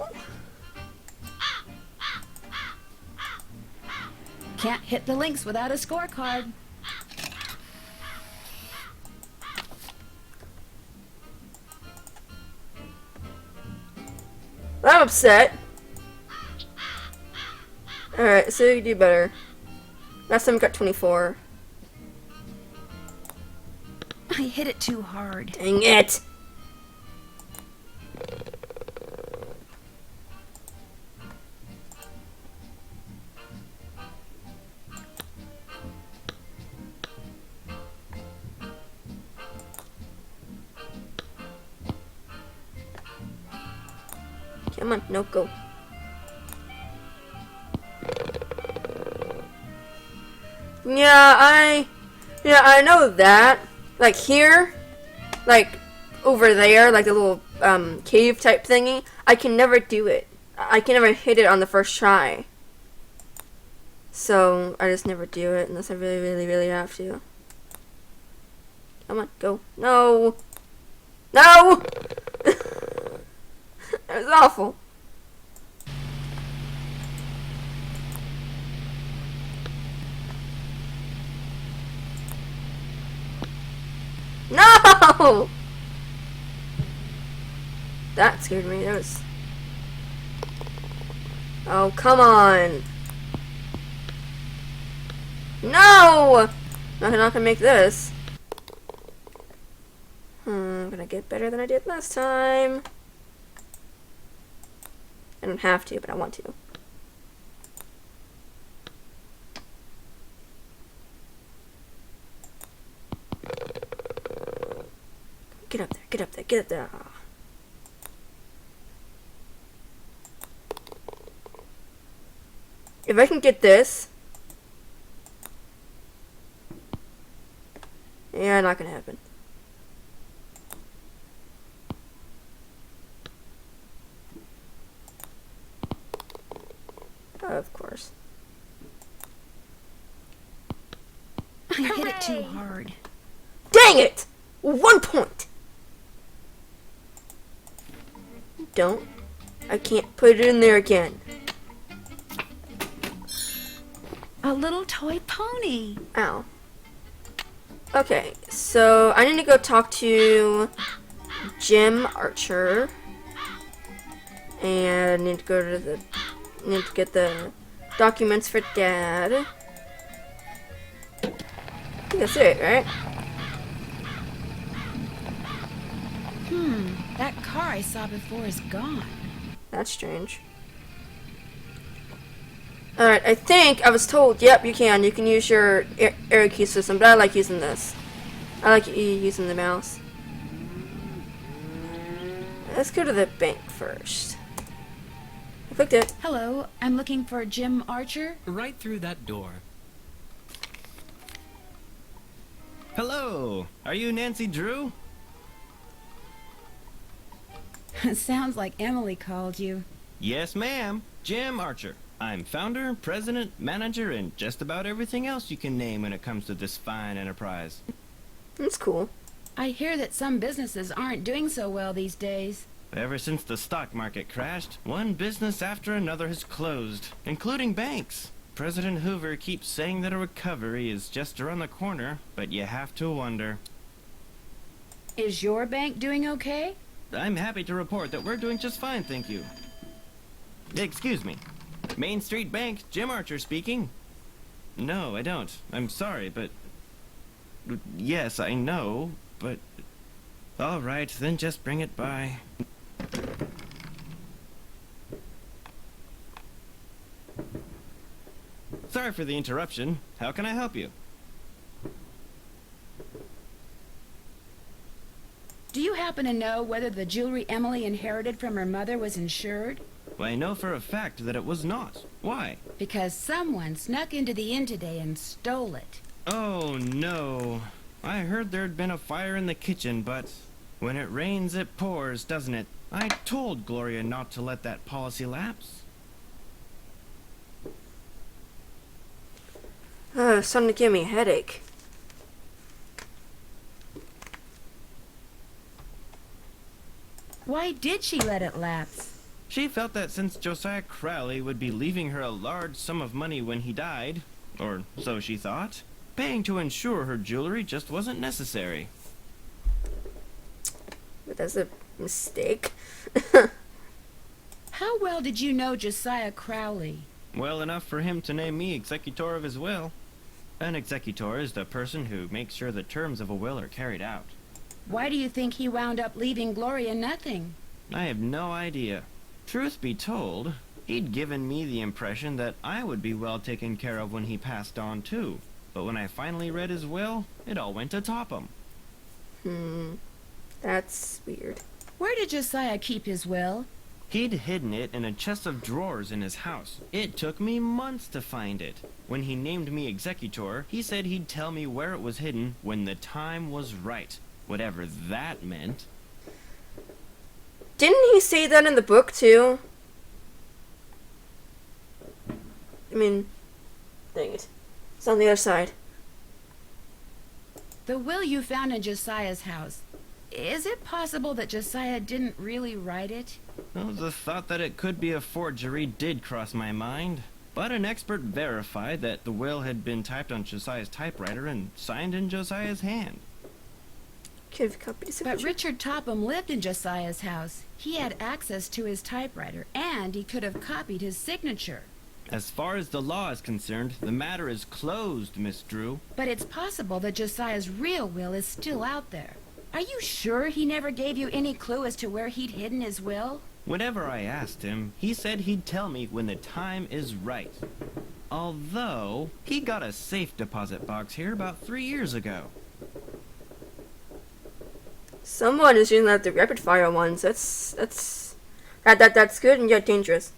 Can't hit the links without a scorecard. I'm upset. Alright, so you do better. Last time we got 24. I hit it too hard. Dang it! Come on, no, go. Yeah, I know that. Like here, like over there, like the little cave type thingy, I can never do it. I can never hit it on the first try. So I just never do it unless I really, really, really have to. Come on, go. No! No! It was awful. No! That scared me. That was... Oh, come on. No! I'm not gonna make this. I'm gonna get better than I did last time. I don't have to, but I want to. Get up there, get up there, get up there. If I can get this... Yeah, not gonna happen. Of course. I hit it too hard. Dang it! 1 point! Don't. I can't put it in there again. A little toy pony. Ow. Okay, so I need to go talk to Jim Archer. And I need to go to the... need to get the documents for Dad. I think that's it, right? That car I saw before is gone. That's strange. Alright, I think I was told, yep, you can. You can use your arrow key system, but I like using this. I like using the mouse. Let's go to the bank first. I clicked it. Hello, I'm looking for Jim Archer. Right through that door. Hello, are you Nancy Drew? Sounds like Emily called you. Yes, ma'am. Jim Archer. I'm founder, president, manager, and just about everything else you can name when it comes to this fine enterprise. That's cool. I hear that some businesses aren't doing so well these days. Ever since the stock market crashed, one business after another has closed, including banks. President Hoover keeps saying that a recovery is just around the corner, but you have to wonder. Is your bank doing okay? I'm happy to report that we're doing just fine, thank you. Excuse me. Main Street Bank, Jim Archer speaking. No, I don't. I'm sorry, but... Yes, I know, but... All right, then just bring it by. Sorry for the interruption. How can I help you? Do you happen to know whether the jewelry Emily inherited from her mother was insured? Well, I know for a fact that it was not. Why? Because someone snuck into the inn today and stole it. Oh, no. I heard there'd been a fire in the kitchen, but when it rains, it pours, doesn't it? I told Gloria not to let that policy lapse. It's starting to give me a headache. Why did she let it lapse? She felt that since Josiah Crowley would be leaving her a large sum of money when he died, or so she thought, paying to insure her jewelry just wasn't necessary. But that's a mistake. How well did you know Josiah Crowley? Well enough for him to name me executor of his will. An executor is the person who makes sure the terms of a will are carried out. Why do you think he wound up leaving Gloria nothing? I have no idea. Truth be told, he'd given me the impression that I would be well taken care of when he passed on too. But when I finally read his will, it all went to top him. That's weird. Where did Josiah keep his will? He'd hidden it in a chest of drawers in his house. It took me months to find it. When he named me executor, he said he'd tell me where it was hidden when the time was right. Whatever that meant. Didn't he say that in the book too? I mean, dang it. It's on the other side. The will you found in Josiah's house. Is it possible that Josiah didn't really write it? Well, the thought that it could be a forgery did cross my mind. But an expert verified that the will had been typed on Josiah's typewriter and signed in Josiah's hand. Could have copied his But signature. Richard Topham lived in Josiah's house. He had access to his typewriter, and he could have copied his signature. As far as the law is concerned, the matter is closed, Miss Drew. But it's possible that Josiah's real will is still out there. Are you sure he never gave you any clue as to where he'd hidden his will? Whenever I asked him, he said he'd tell me when the time is right. Although, he got a safe deposit box here about 3 years ago. Someone is using the rapid fire ones. That's good and yet dangerous.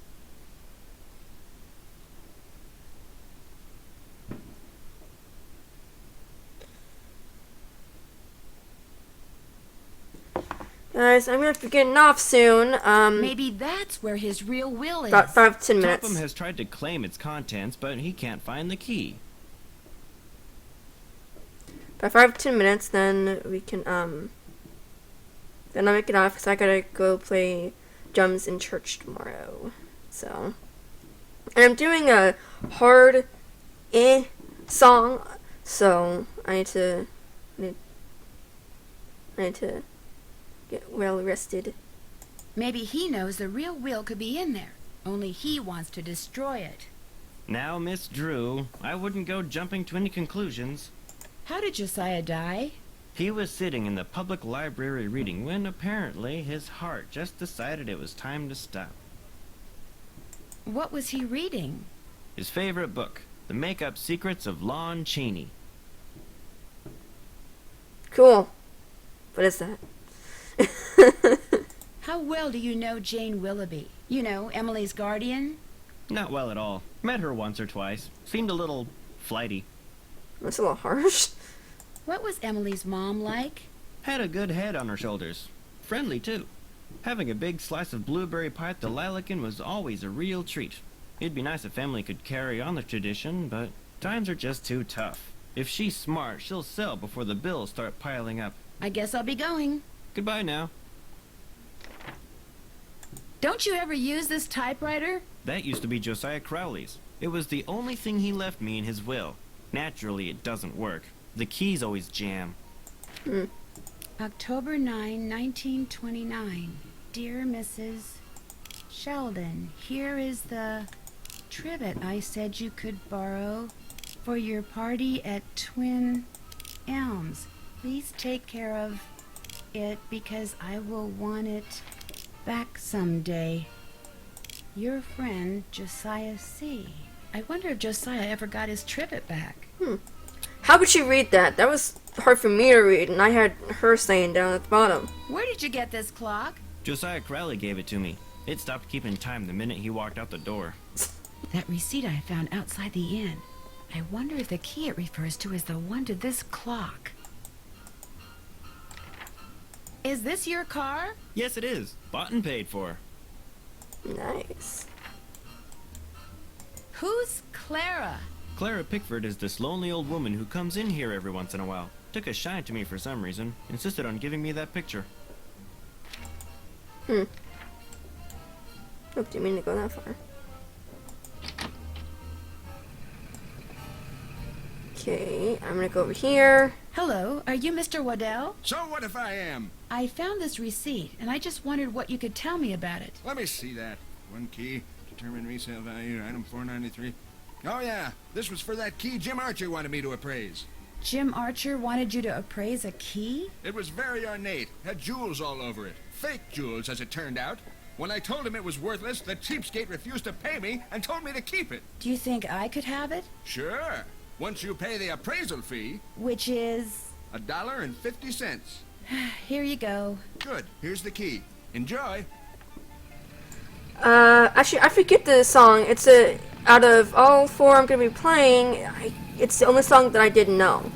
Guys, I'm gonna be getting off soon. Maybe that's where his real will is. About 5-10 minutes. Topham has tried to claim its contents, but he can't find the key. By 5-10 minutes, then we can then I'll make it off because I gotta go play drums in church tomorrow. So, and I'm doing a hard song, so I need to get well rested. Maybe he knows the real will could be in there. Only he wants to destroy it. Now, Miss Drew, I wouldn't go jumping to any conclusions. How did Josiah die? He was sitting in the public library reading when apparently his heart just decided it was time to stop. What was he reading? His favorite book, The Make-Up Secrets of Lon Chaney. Cool. What is that? How well do you know Jane Willoughby? You know, Emily's guardian? Not well at all. Met her once or twice. Seemed a little flighty. That's a little harsh. What was Emily's mom like? Had a good head on her shoulders. Friendly, too. Having a big slice of blueberry pie at the Lalakin was always a real treat. It'd be nice if Emily could carry on the tradition, but times are just too tough. If she's smart, she'll sell before the bills start piling up. I guess I'll be going. Goodbye now. Don't you ever use this typewriter? That used to be Josiah Crowley's. It was the only thing he left me in his will. Naturally, it doesn't work. The keys always jam. October 9, 1929. Dear Mrs. Sheldon, here is the trivet I said you could borrow for your party at Twin Elms. Please take care of it because I will want it back someday. Your friend, Josiah C. I wonder if Josiah ever got his trivet back. How could she read that? That was hard for me to read, and I had her saying down at the bottom. Where did you get this clock? Josiah Crowley gave it to me. It stopped keeping time the minute he walked out the door. That receipt I found outside the inn. I wonder if the key it refers to is the one to this clock. Is this your car? Yes, it is. Bought and paid for. Nice. Who's Clara? Clara Pickford is this lonely old woman who comes in here every once in a while. Took a shine to me for some reason. Insisted on giving me that picture. Oh, didn't mean to go that far. Okay, I'm gonna go over here. Hello, are you Mr. Waddell? So what if I am? I found this receipt, and I just wondered what you could tell me about it. Let me see that. One key, determined resale value, item 493. Oh yeah, this was for that key Jim Archer wanted me to appraise. Jim Archer wanted you to appraise a key? It was very ornate, had jewels all over it. Fake jewels, as it turned out. When I told him it was worthless, the cheapskate refused to pay me and told me to keep it. Do you think I could have it? Sure. Once you pay the appraisal fee. Which is? $1.50. Here you go. Good. Here's the key. Enjoy. Actually, I forget the song. It's out of all four I'm gonna be playing, it's the only song that I didn't know.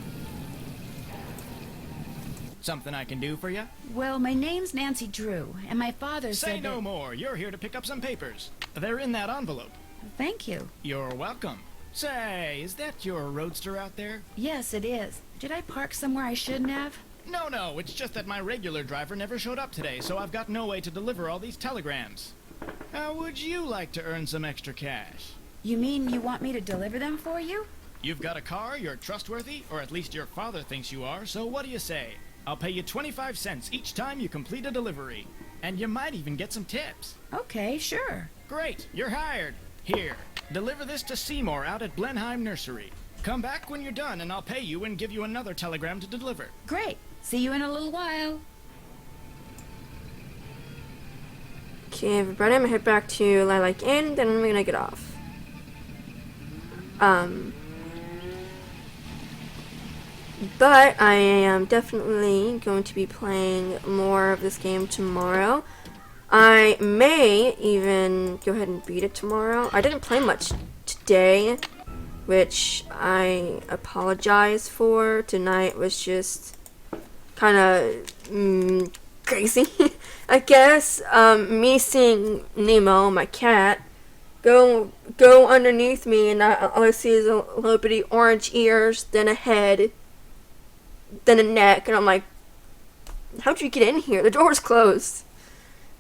Something I can do for you? Well, my name's Nancy Drew, and my father Say said no that... more. You're here to pick up some papers. They're in that envelope. Thank you. You're welcome. Say, is that your roadster out there? Yes, it is. Did I park somewhere I shouldn't have? No, it's just that my regular driver never showed up today, so I've got no way to deliver all these telegrams. How would you like to earn some extra cash? You mean you want me to deliver them for you? You've got a car, you're trustworthy, or at least your father thinks you are, so what do you say? I'll pay you 25 cents each time you complete a delivery. And you might even get some tips. Okay, sure. Great, you're hired. Here, deliver this to Seymour out at Blenheim Nursery. Come back when you're done and I'll pay you and give you another telegram to deliver. Great. See you in a little while. Okay, everybody, I'm gonna head back to Lilac Inn, then I'm gonna get off. But I am definitely going to be playing more of this game tomorrow. I may even go ahead and beat it tomorrow. I didn't play much today, which I apologize for. Tonight was just kind of crazy, I guess. Me seeing Nemo, my cat, go underneath me, and all I see is a little bitty orange ears, then a head, then a neck, and I'm like, how'd you get in here? The door's closed.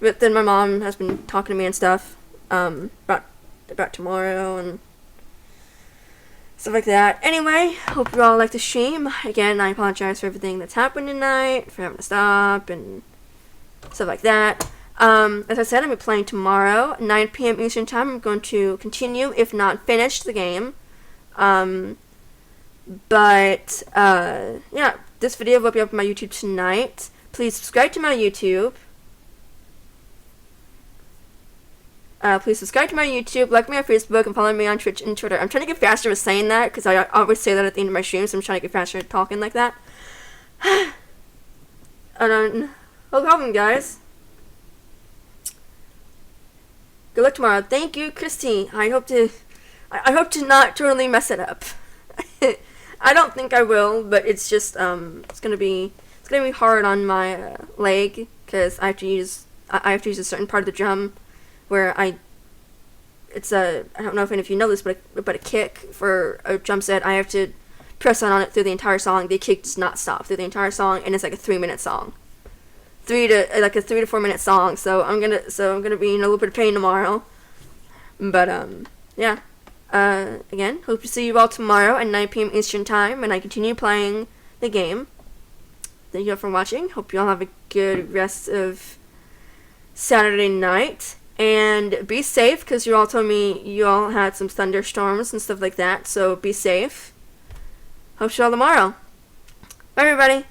But then my mom has been talking to me and stuff, about tomorrow and stuff like that. Anyway, hope you all like the stream. Again, I apologize for everything that's happened tonight, for having to stop and stuff like that. As I said, I'm playing tomorrow, 9 p.m. Eastern Time. I'm going to continue, if not finish, the game. Yeah, this video will be up on my YouTube tonight. Please subscribe to my YouTube. Please subscribe to my YouTube, like me on Facebook, and follow me on Twitch and Twitter. I'm trying to get faster with saying that, because I always say that at the end of my streams, so I'm trying to get faster at talking like that. No problem, guys. Good luck tomorrow. Thank you, Christine. I hope to not totally mess it up. I don't think I will, but it's just it's gonna be hard on my leg, because I have to use a certain part of the drum where I don't know if any of you know this, but a kick for a drum set, I have to press on it through the entire song. The kick does not stop through the entire song, and it's like a 3-minute song, 3 to 4 minute song. So I'm gonna be in a little bit of pain tomorrow. But yeah. Again, hope to see you all tomorrow at 9 p.m. Eastern Time, and I continue playing the game. Thank you all for watching. Hope you all have a good rest of Saturday night. And be safe, because you all told me you all had some thunderstorms and stuff like that, so be safe. Hope to see you all tomorrow. Bye, everybody.